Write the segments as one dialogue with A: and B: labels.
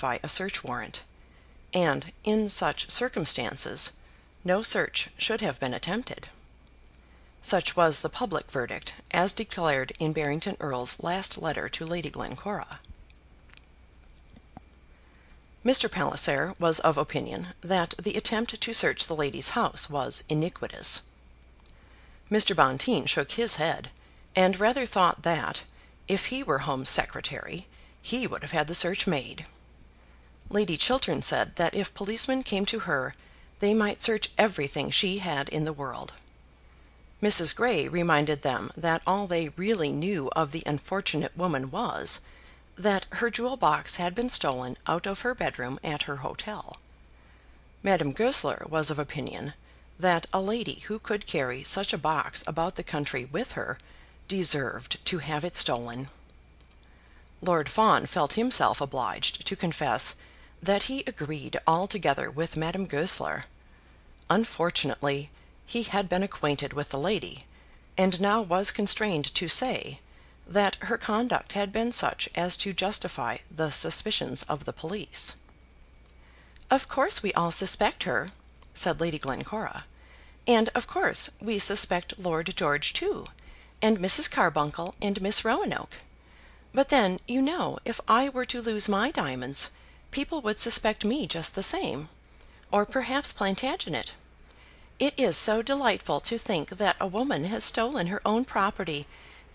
A: justify a search warrant, and in such circumstances no search should have been attempted. Such was the public verdict, as declared in Barrington Erle's last letter to Lady Glencora. Mr. Palliser was of opinion that the attempt to search the lady's house was iniquitous. Mr. Bonteen shook his head, and rather thought that, if he were Home Secretary, he would have had the search made. Lady Chiltern said that if policemen came to her, they might search everything she had in the world. Mrs. Grey reminded them that all they really knew of the unfortunate woman was, that her jewel box had been stolen out of her bedroom at her hotel. Madame Goesler was of opinion that a lady who could carry such a box about the country with her deserved to have it stolen. Lord Fawn felt himself obliged to confess that he agreed altogether with Madame Goesler. Unfortunately, he had been acquainted with the lady, and now was constrained to say that her conduct had been such as to justify the suspicions of the police. "Of course we all suspect her," said Lady Glencora, "and of course we suspect Lord George too, and Mrs. Carbuncle and Miss Roanoke. But then, you know, if I were to lose my diamonds, people would suspect me just the same, or perhaps Plantagenet. It is so delightful to think that a woman has stolen her own property,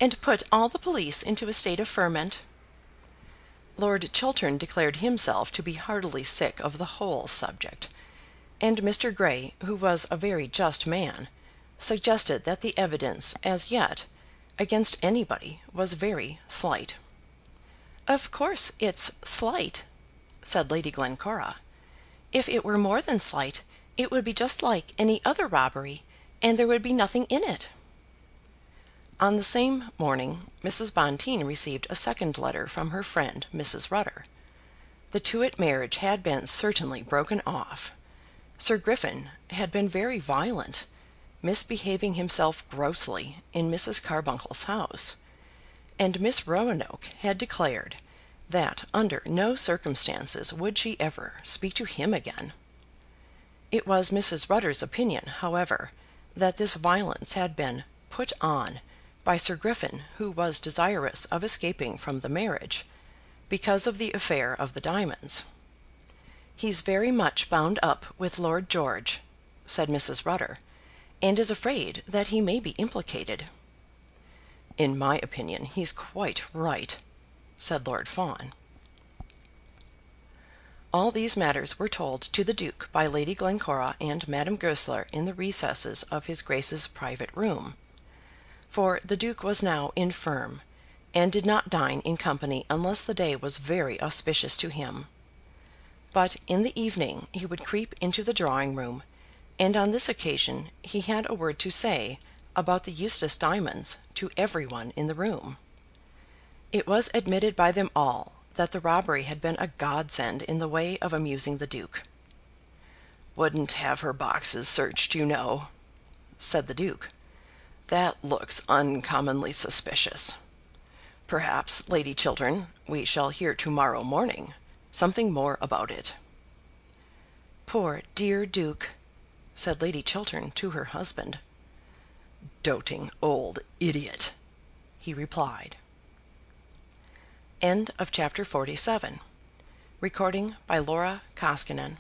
A: and put all the police into a state of ferment." Lord Chiltern declared himself to be heartily sick of the whole subject, and Mr. Grey, who was a very just man, suggested that the evidence as yet against anybody was very slight. "Of course it's slight," said Lady Glencora. "If it were more than slight, it would be just like any other robbery, and there would be nothing in it." On the same morning Mrs. Bonteen received a second letter from her friend Mrs. Rutter. The Tewett marriage had been certainly broken off. Sir Griffin had been very violent, misbehaving himself grossly in Mrs. Carbuncle's house, and Miss Roanoke had declared that under no circumstances would she ever speak to him again. It was Mrs. Rutter's opinion, however, that this violence had been put on by Sir Griffin, who was desirous of escaping from the marriage, because of the affair of the diamonds. "He's very much bound up with Lord George," said Mrs. Rutter, "and is afraid that he may be implicated." "In my opinion he's quite right," said Lord Fawn. All these matters were told to the Duke by Lady Glencora and Madame Goesler in the recesses of his Grace's private room, for the Duke was now infirm, and did not dine in company unless the day was very auspicious to him. But in the evening he would creep into the drawing room, and on this occasion he had a word to say about the Eustace diamonds to every one in the room. It was admitted by them all that the robbery had been a godsend in the way of amusing the Duke. "Wouldn't have her boxes searched, you know," said the Duke. "That looks uncommonly suspicious. Perhaps, Lady Chiltern, we shall hear to morrow morning something more about it." "Poor dear Duke," said Lady Chiltern to her husband. "Doting old idiot," he replied. End of chapter 47. Recording by Laura Koskinen.